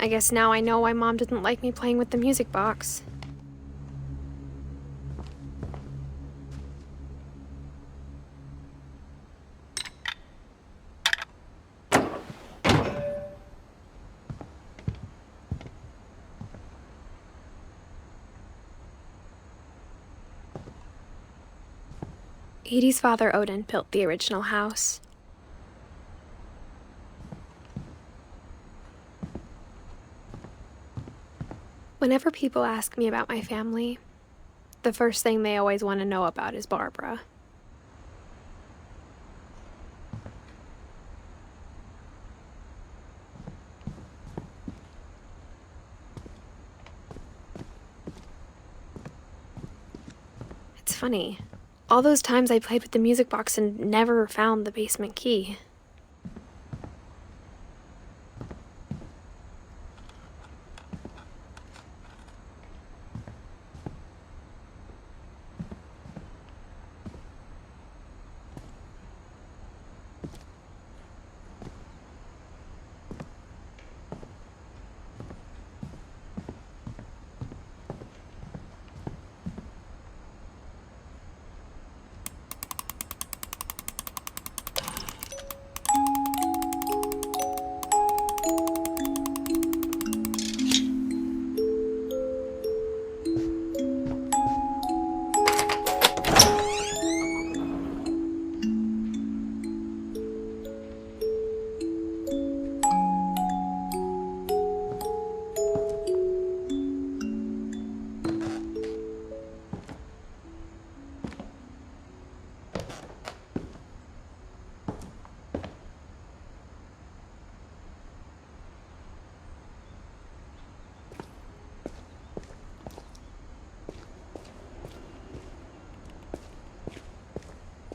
I guess now I know why Mom didn't like me playing with the music box. Edie's father, Odin, built the original house. Whenever people ask me about my family, the first thing they always want to know about is Barbara. It's funny. All those times I played with the music box and never found the basement key.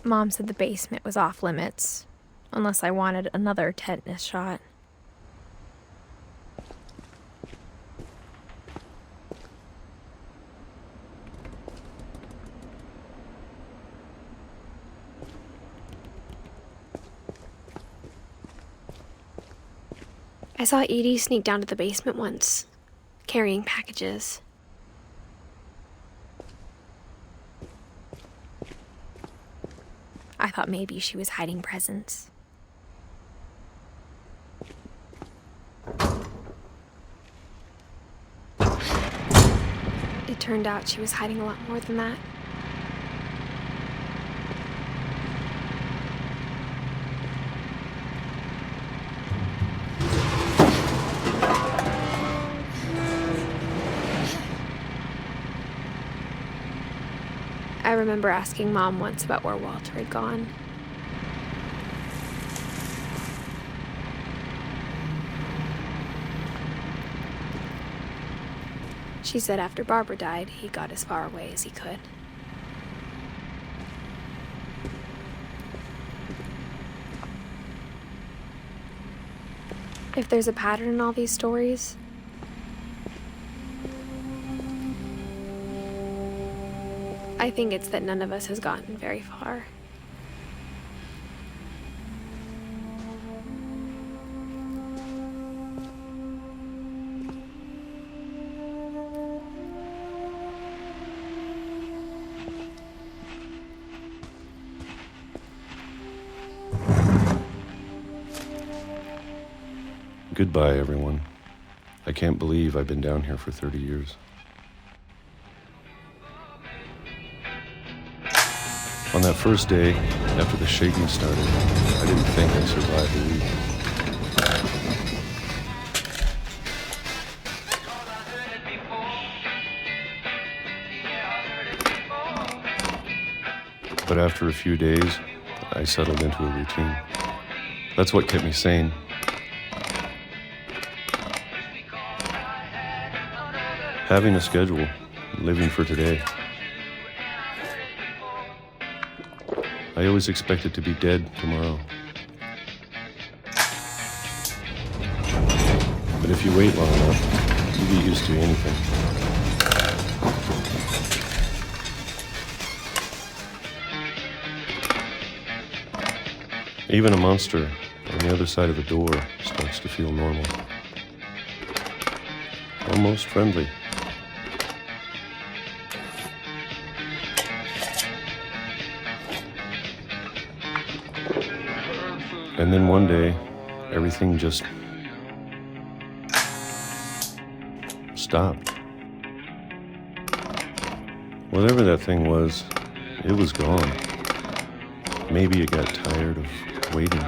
Mom said the basement was off limits, unless I wanted another tetanus shot. I saw Edie sneak down to the basement once, carrying packages. I thought maybe she was hiding presents. It turned out she was hiding a lot more than that. I remember asking Mom once about where Walter had gone. She said after Barbara died, he got as far away as he could. If there's a pattern in all these stories, I think it's that none of us has gotten very far. Goodbye, everyone. I can't believe I've been down here for 30 years. On that first day, after the shaking started, I didn't think I'd survive the week. But after a few days, I settled into a routine. That's what kept me sane. Having a schedule, living for today. I always expected to be dead tomorrow. But if you wait long enough, you get used to anything. Even a monster on the other side of the door starts to feel normal. almost friendly. And then one day, everything just stopped. Whatever that thing was, it was gone. Maybe it got tired of waiting.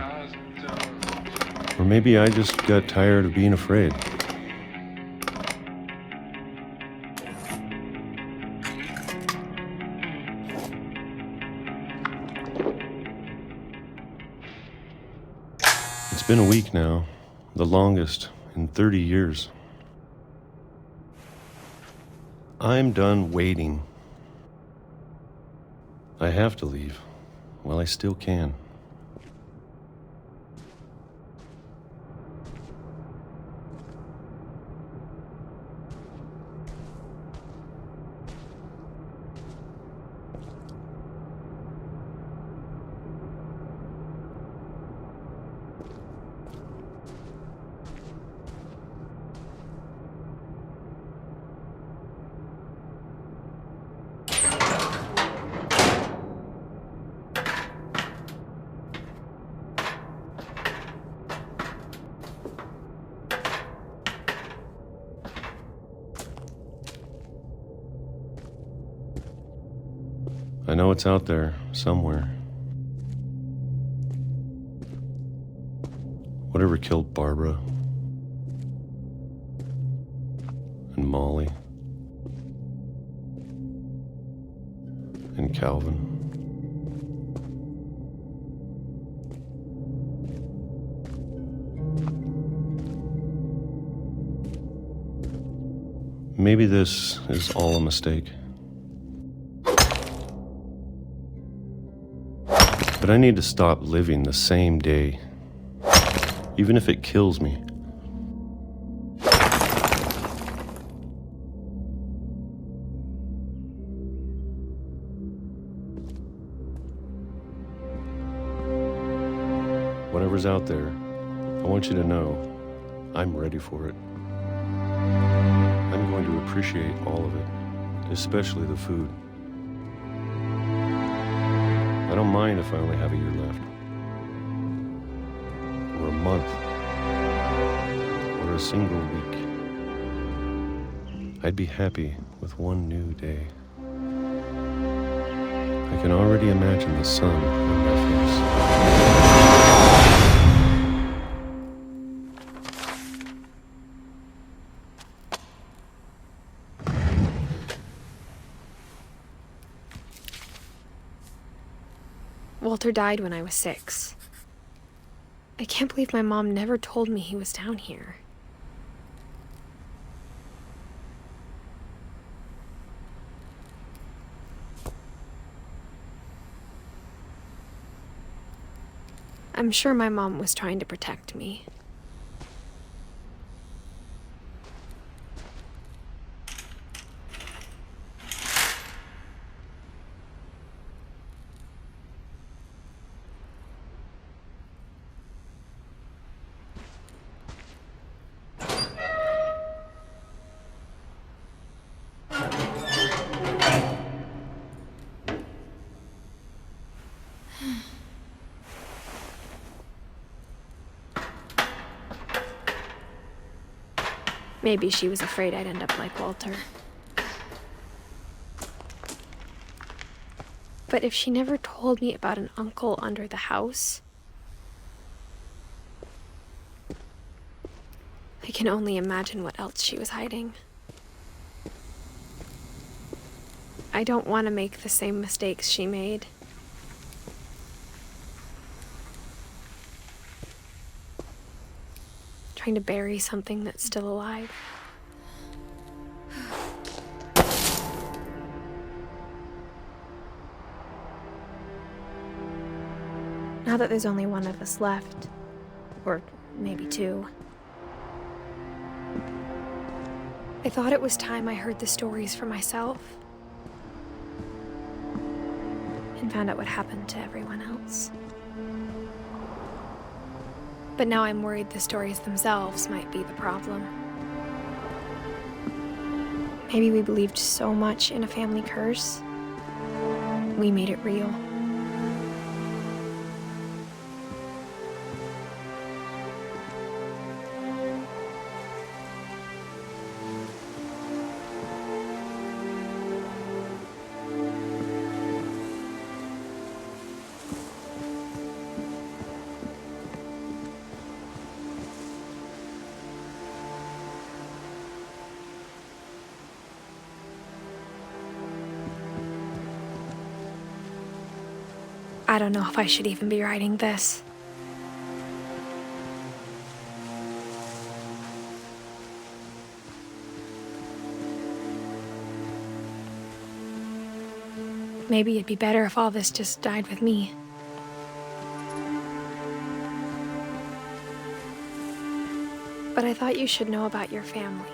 Or maybe I just got tired of being afraid. It's been a week now, the longest in 30 years. I'm done waiting. I have to leave while I still can. I know it's out there, somewhere. Whatever killed Barbara and Molly and Calvin. Maybe this is all a mistake. But I need to stop living the same day, even if it kills me. Whatever's out there, I want you to know I'm ready for it. I'm going to appreciate all of it, especially the food. I don't mind if I only have a year left, or a month, or a single week. I'd be happy with one new day. I can already imagine the sun on my face. Walter died when I was 6. I can't believe my mom never told me he was down here. I'm sure my mom was trying to protect me. Maybe she was afraid I'd end up like Walter. But if she never told me about an uncle under the house, I can only imagine what else she was hiding. I don't want to make the same mistakes she made. Trying to bury something that's still alive. Now that there's only one of us left, or maybe 2, I thought it was time I heard the stories for myself and found out what happened to everyone else. But now I'm worried the stories themselves might be the problem. Maybe we believed so much in a family curse, we made it real. I don't know if I should even be writing this. Maybe it'd be better if all this just died with me. But I thought you should know about your family.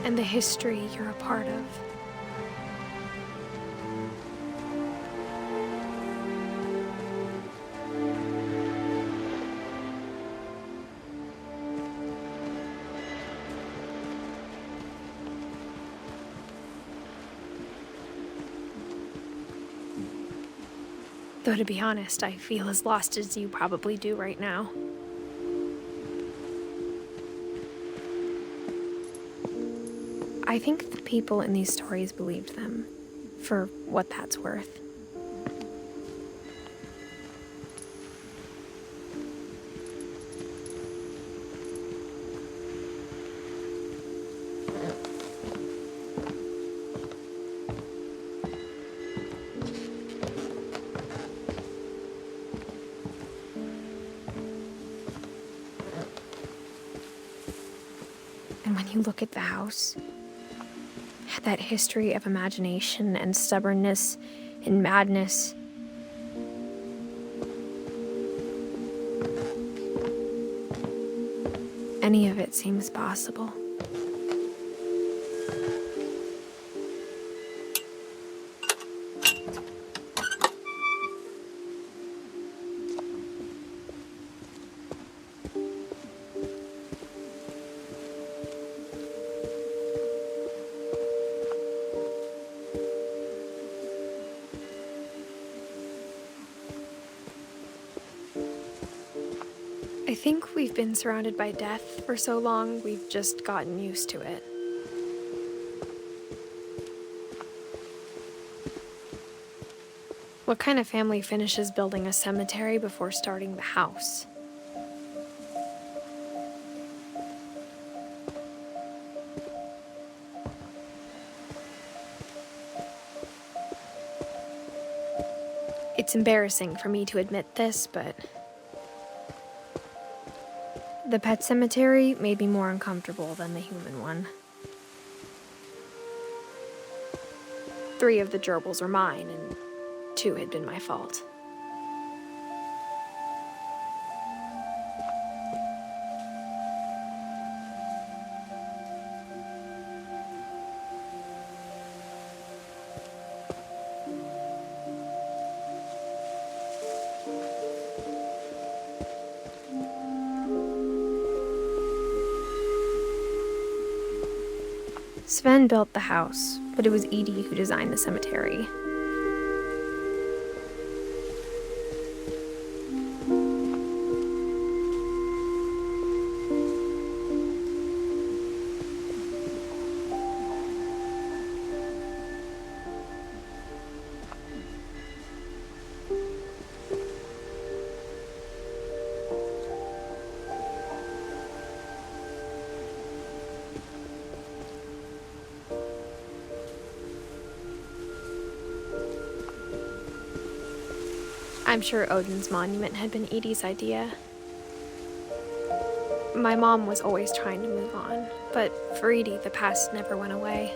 And the history you're a part of. Though to be honest, I feel as lost as you probably do right now. I think the people in these stories believed them, for what that's worth. And when you look at the house, that history of imagination and stubbornness and madness, any of it seems possible. I think we've been surrounded by death for so long, we've just gotten used to it. What kind of family finishes building a cemetery before starting the house? It's embarrassing for me to admit this, but the pet cemetery made me more uncomfortable than the human one. 3 of the gerbils were mine, and 2 had been my fault. Sven built the house, but it was Edie who designed the cemetery. I'm sure Odin's monument had been Edie's idea. My mom was always trying to move on, but for Edie, the past never went away.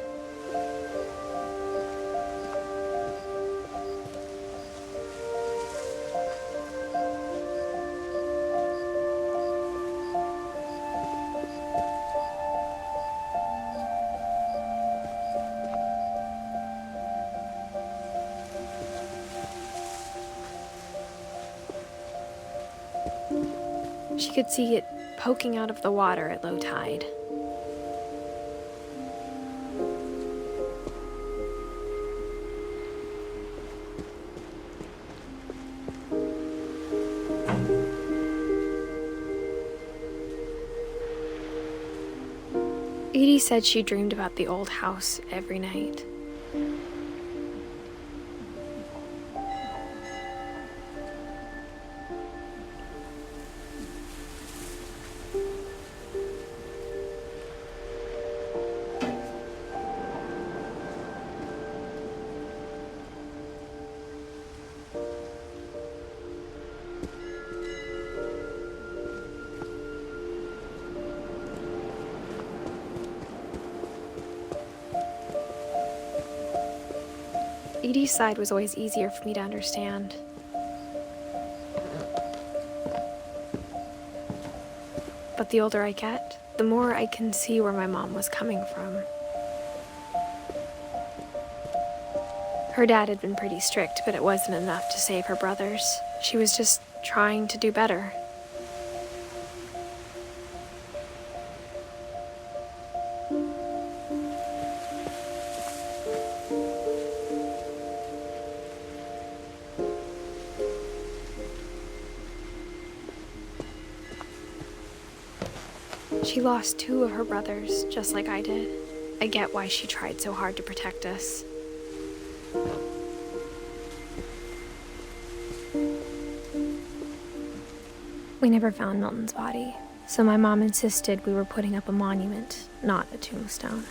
She could see it poking out of the water at low tide. Edie said she dreamed about the old house every night. Edie's side was always easier for me to understand. But the older I get, the more I can see where my mom was coming from. Her dad had been pretty strict, but it wasn't enough to save her brothers. She was just trying to do better. She lost 2 of her brothers, just like I did. I get why she tried so hard to protect us. We never found Milton's body, so my mom insisted we were putting up a monument, not a tombstone.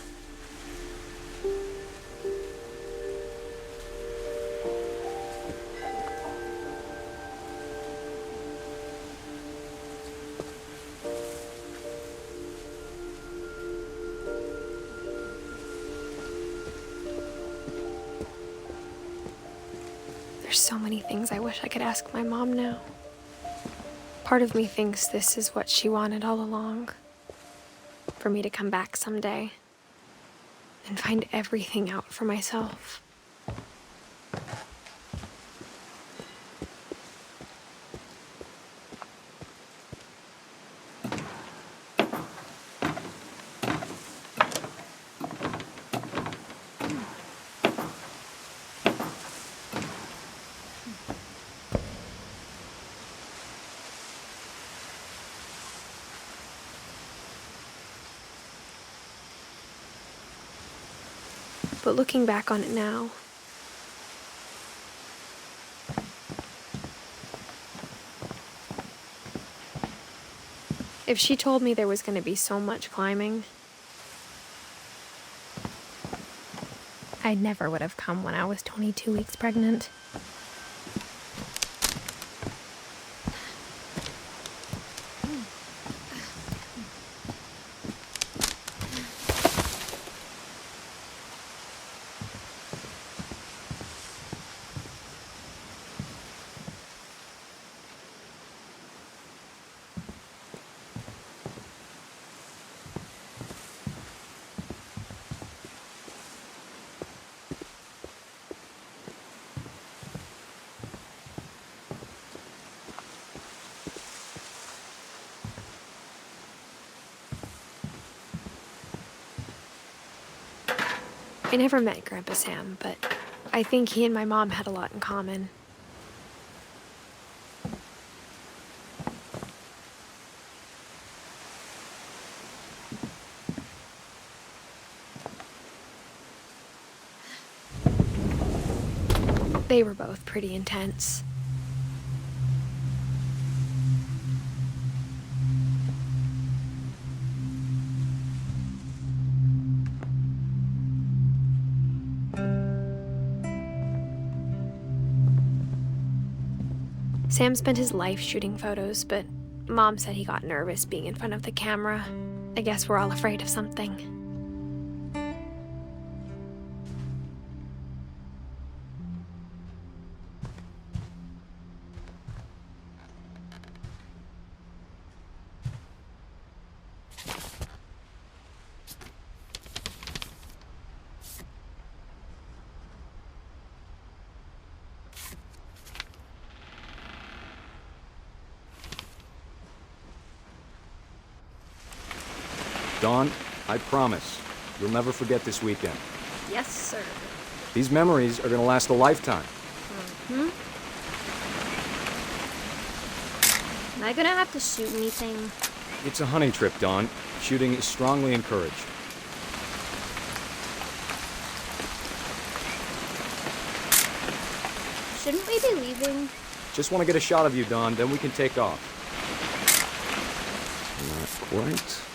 There's so many things I wish I could ask my mom now. Part of me thinks this is what she wanted all along. For me to come back someday and find everything out for myself. But looking back on it now, if she told me there was going to be so much climbing, I never would have come when I was 22 weeks pregnant. I never met Grandpa Sam, but I think he and my mom had a lot in common. They were both pretty intense. Sam spent his life shooting photos, but Mom said he got nervous being in front of the camera. I guess we're all afraid of something. Dawn, I promise, you'll never forget this weekend. Yes, sir. These memories are gonna last a lifetime. Hmm? Am I gonna have to shoot anything? It's a hunting trip, Dawn. Shooting is strongly encouraged. Shouldn't we be leaving? Just want to get a shot of you, Dawn, then we can take off. Not quite.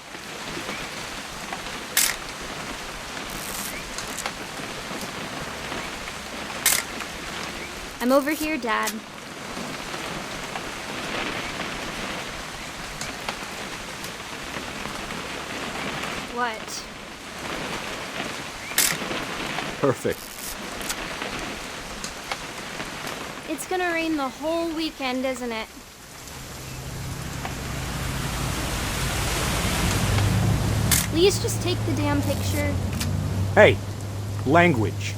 I'm over here, Dad. What? Perfect. It's gonna rain the whole weekend, isn't it? Please just take the damn picture. Hey, language.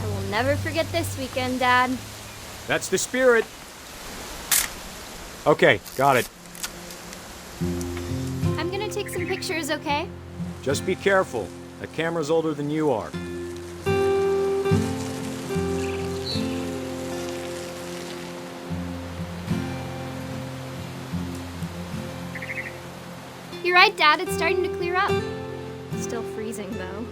I will never forget this weekend, Dad. That's the spirit. Okay, got it. I'm gonna take some pictures, okay? Just be careful. That camera's older than you are. You're right, Dad. It's starting to clear up. Still freezing, though.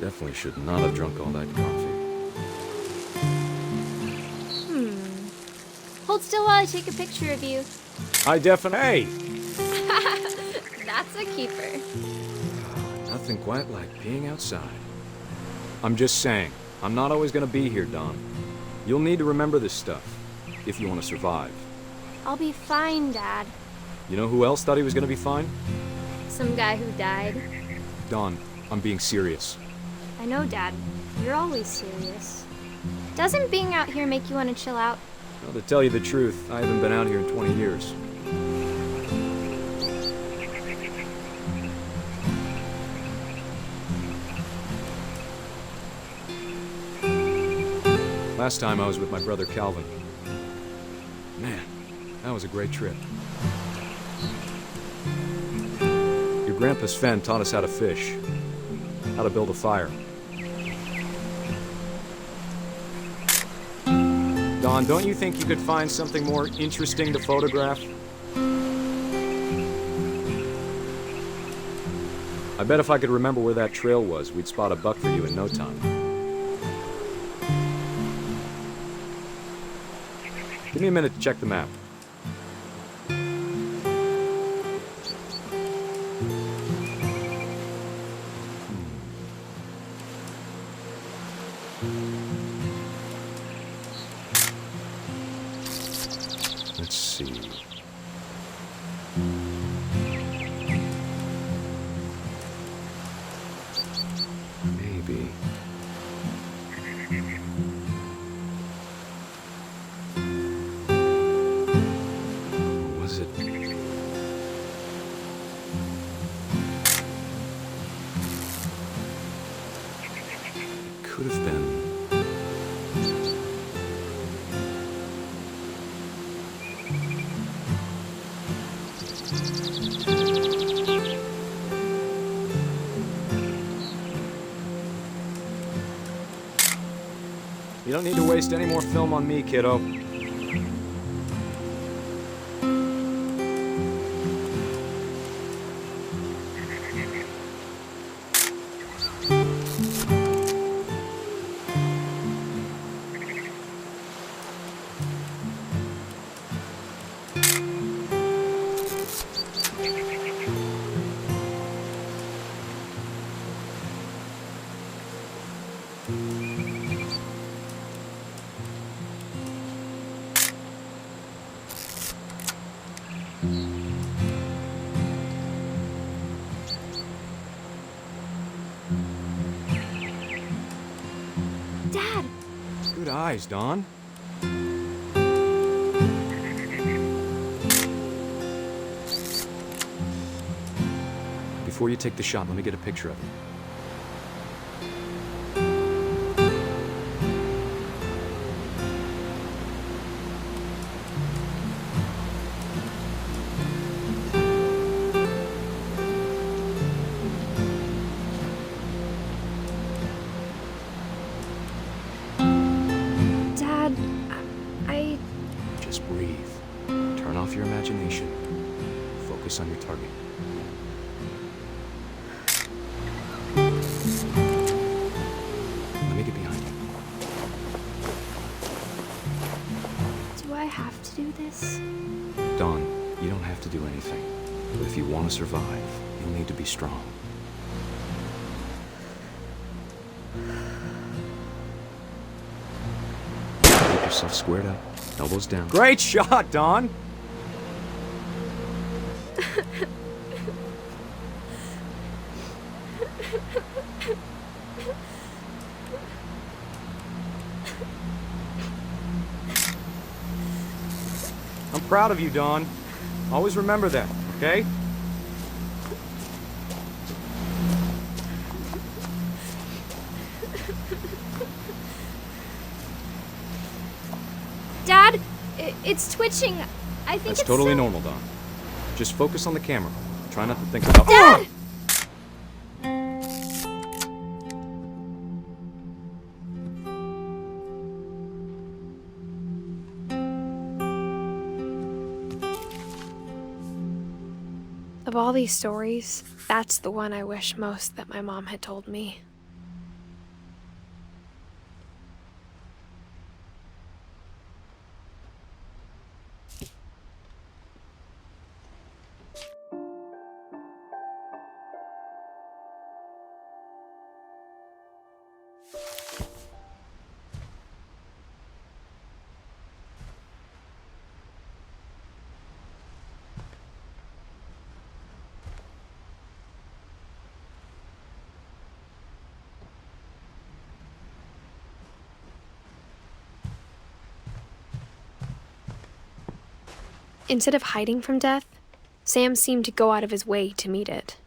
Definitely should not have drunk all that coffee. Hold still while I take a picture of you. I definitely. Hey! That's a keeper. Nothing quite like being outside. I'm just saying, I'm not always gonna be here, Don. You'll need to remember this stuff, if you want to survive. I'll be fine, Dad. You know who else thought he was gonna be fine? Some guy who died. Don, I'm being serious. I know, Dad. You're always serious. Doesn't being out here make you want to chill out? Well, to tell you the truth, I haven't been out here in 20 years. Last time I was with my brother Calvin. Man, that was a great trip. Your grandpa Sven taught us how to fish, how to build a fire. Don, don't you think you could find something more interesting to photograph? I bet if I could remember where that trail was, we'd spot a buck for you in no time. Give me a minute to check the map. Let's see. Maybe. Was it? It could have been. You don't need to waste any more film on me, kiddo. Dad! Good eyes, Dawn. Before you take the shot, let me get a picture of it. Dad, I... Just breathe. Turn off your imagination. Focus on your target. Let me get behind you. Do I have to do this? Dawn, you don't have to do anything. But if you want to survive, you'll need to be strong. Keep yourself squared up, elbows down. Great shot, Dawn! I'm proud of you, Dawn. Always remember that, okay? Dad, it's twitching. I think That's it's totally so- normal, Dawn. Just focus on the camera. Try not to think about— Dad! Of all these stories, that's the one I wish most that my mom had told me. Instead of hiding from death, Sam seemed to go out of his way to meet it.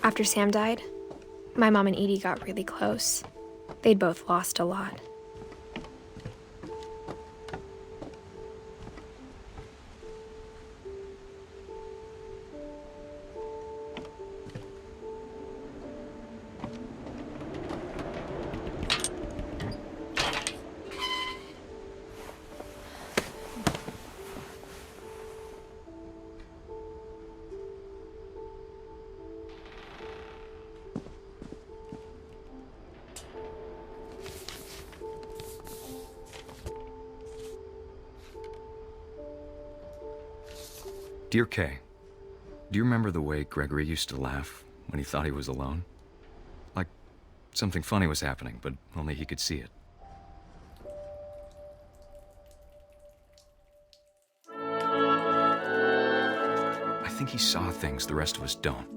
After Sam died, my mom and Edie got really close. They'd both lost a lot. Dear Kay, do you remember the way Gregory used to laugh when he thought he was alone? Like something funny was happening, but only he could see it. I think he saw things the rest of us don't.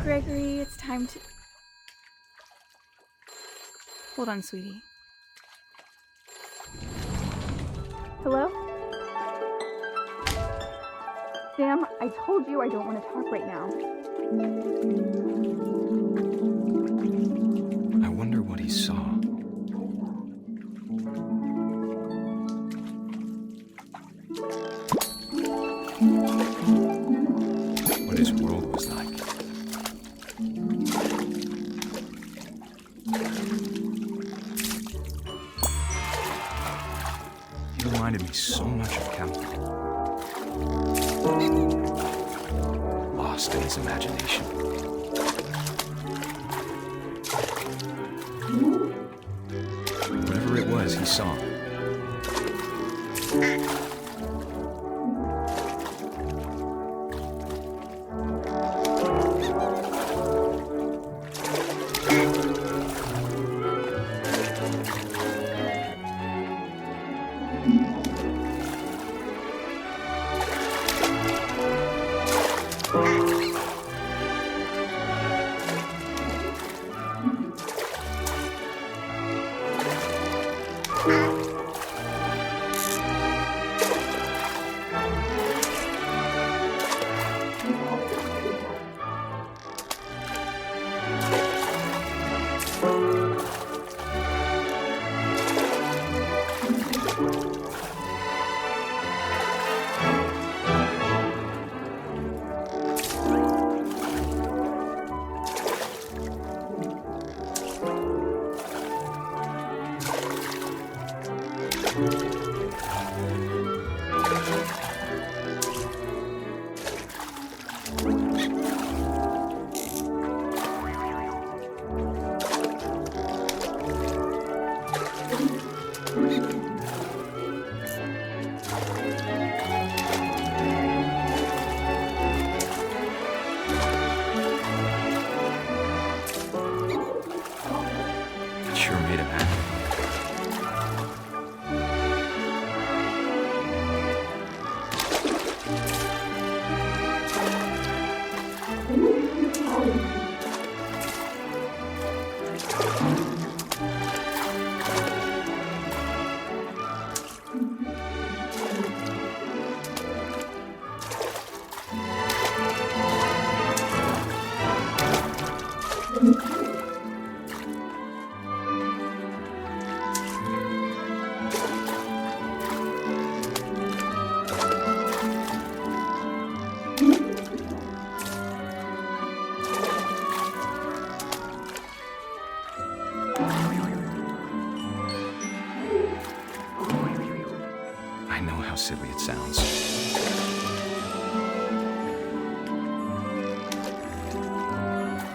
Gregory, it's time to... Hold on, sweetie. Hello? Sam, I told you I don't want to talk right now. I wonder what he saw. What his world was like. He reminded me so much of Calvin. Lost in his imagination. Whatever it was, he saw. Sure made him happy. I know how silly it sounds.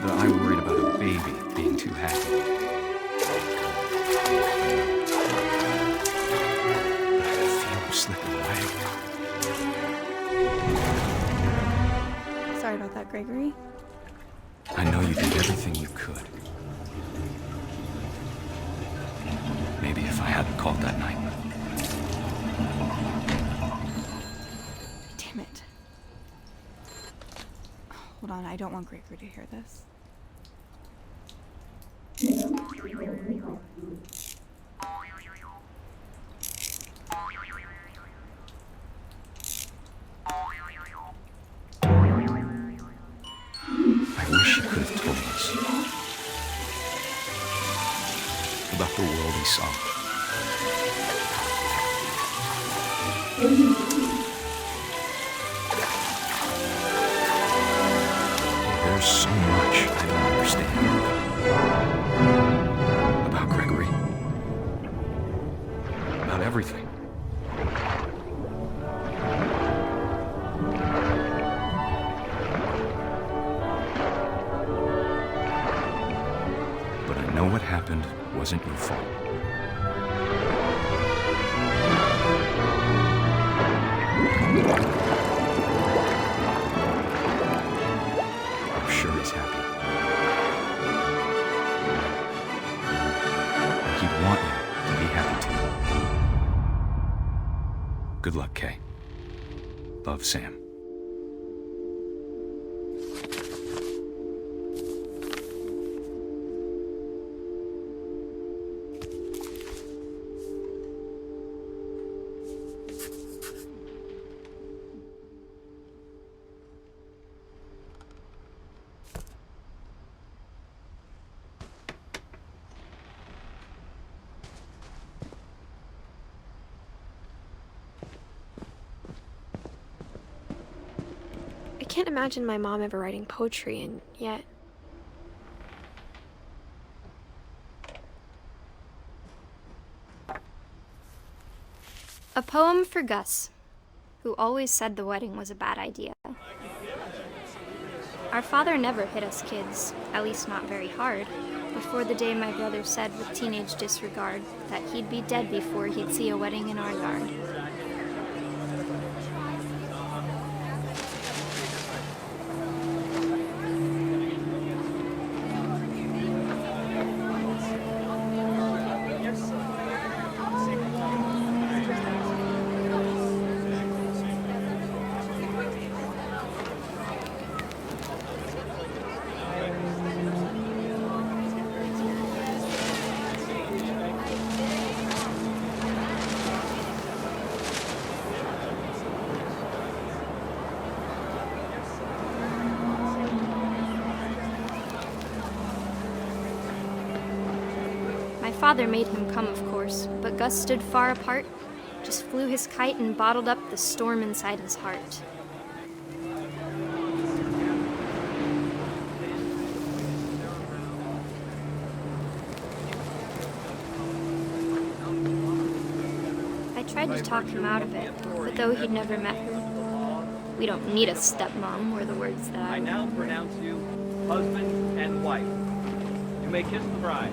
But I worried about a baby being too happy. But I feel him slipping away. Sorry about that, Gregory. I know you did everything you could. Maybe if I hadn't called that night. Damn it. Hold on, I don't want Gregory to hear this. I wish he could have told us about the world he saw. There's so much I don't understand about Gregory, about everything. But I know what happened wasn't your fault. I'm sure he's happy. He'd want you to be happy too. Good luck, Kay. Love, Sam. can't imagine my mom ever writing poetry, and yet... A poem for Gus, who always said the wedding was a bad idea. Our father never hit us kids, at least not very hard, before the day my brother said with teenage disregard that he'd be dead before he'd see a wedding in our yard. My father made him come, of course, but Gus stood far apart, just flew his kite and bottled up the storm inside his heart. I tried to talk him out of it, but though he'd never met her, "We don't need a stepmom," were the words that I now pronounce you husband and wife. You may kiss the bride.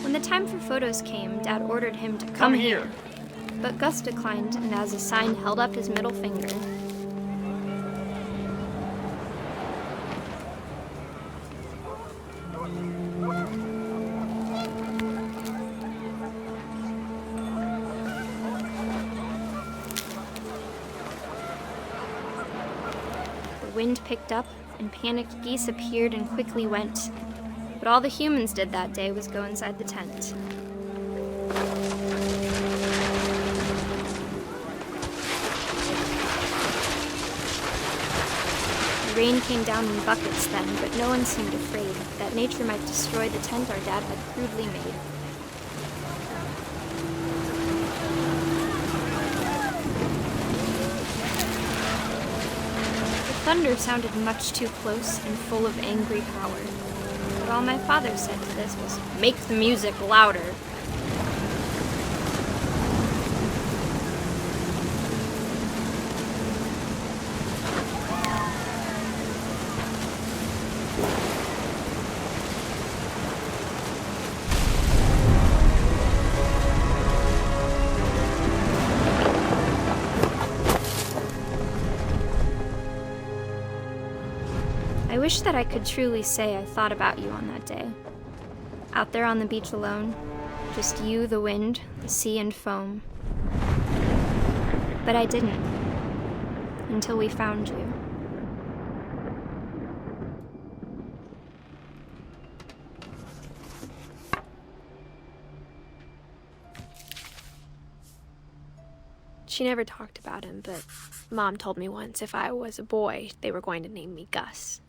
When the time for photos came, Dad ordered him to come here. But Gus declined, and as a sign held up his middle finger. The wind picked up, and panicked geese appeared and quickly went. But all the humans did that day was go inside the tent. The rain came down in buckets then, but no one seemed afraid that nature might destroy the tent our dad had crudely made. The thunder sounded much too close and full of angry power. But all my father said to this was, "Make the music louder." I wish that I could truly say I thought about you on that day. Out there on the beach alone, just you, the wind, the sea, and foam. But I didn't, until we found you. She never talked about him, but Mom told me once if I was a boy, they were going to name me Gus.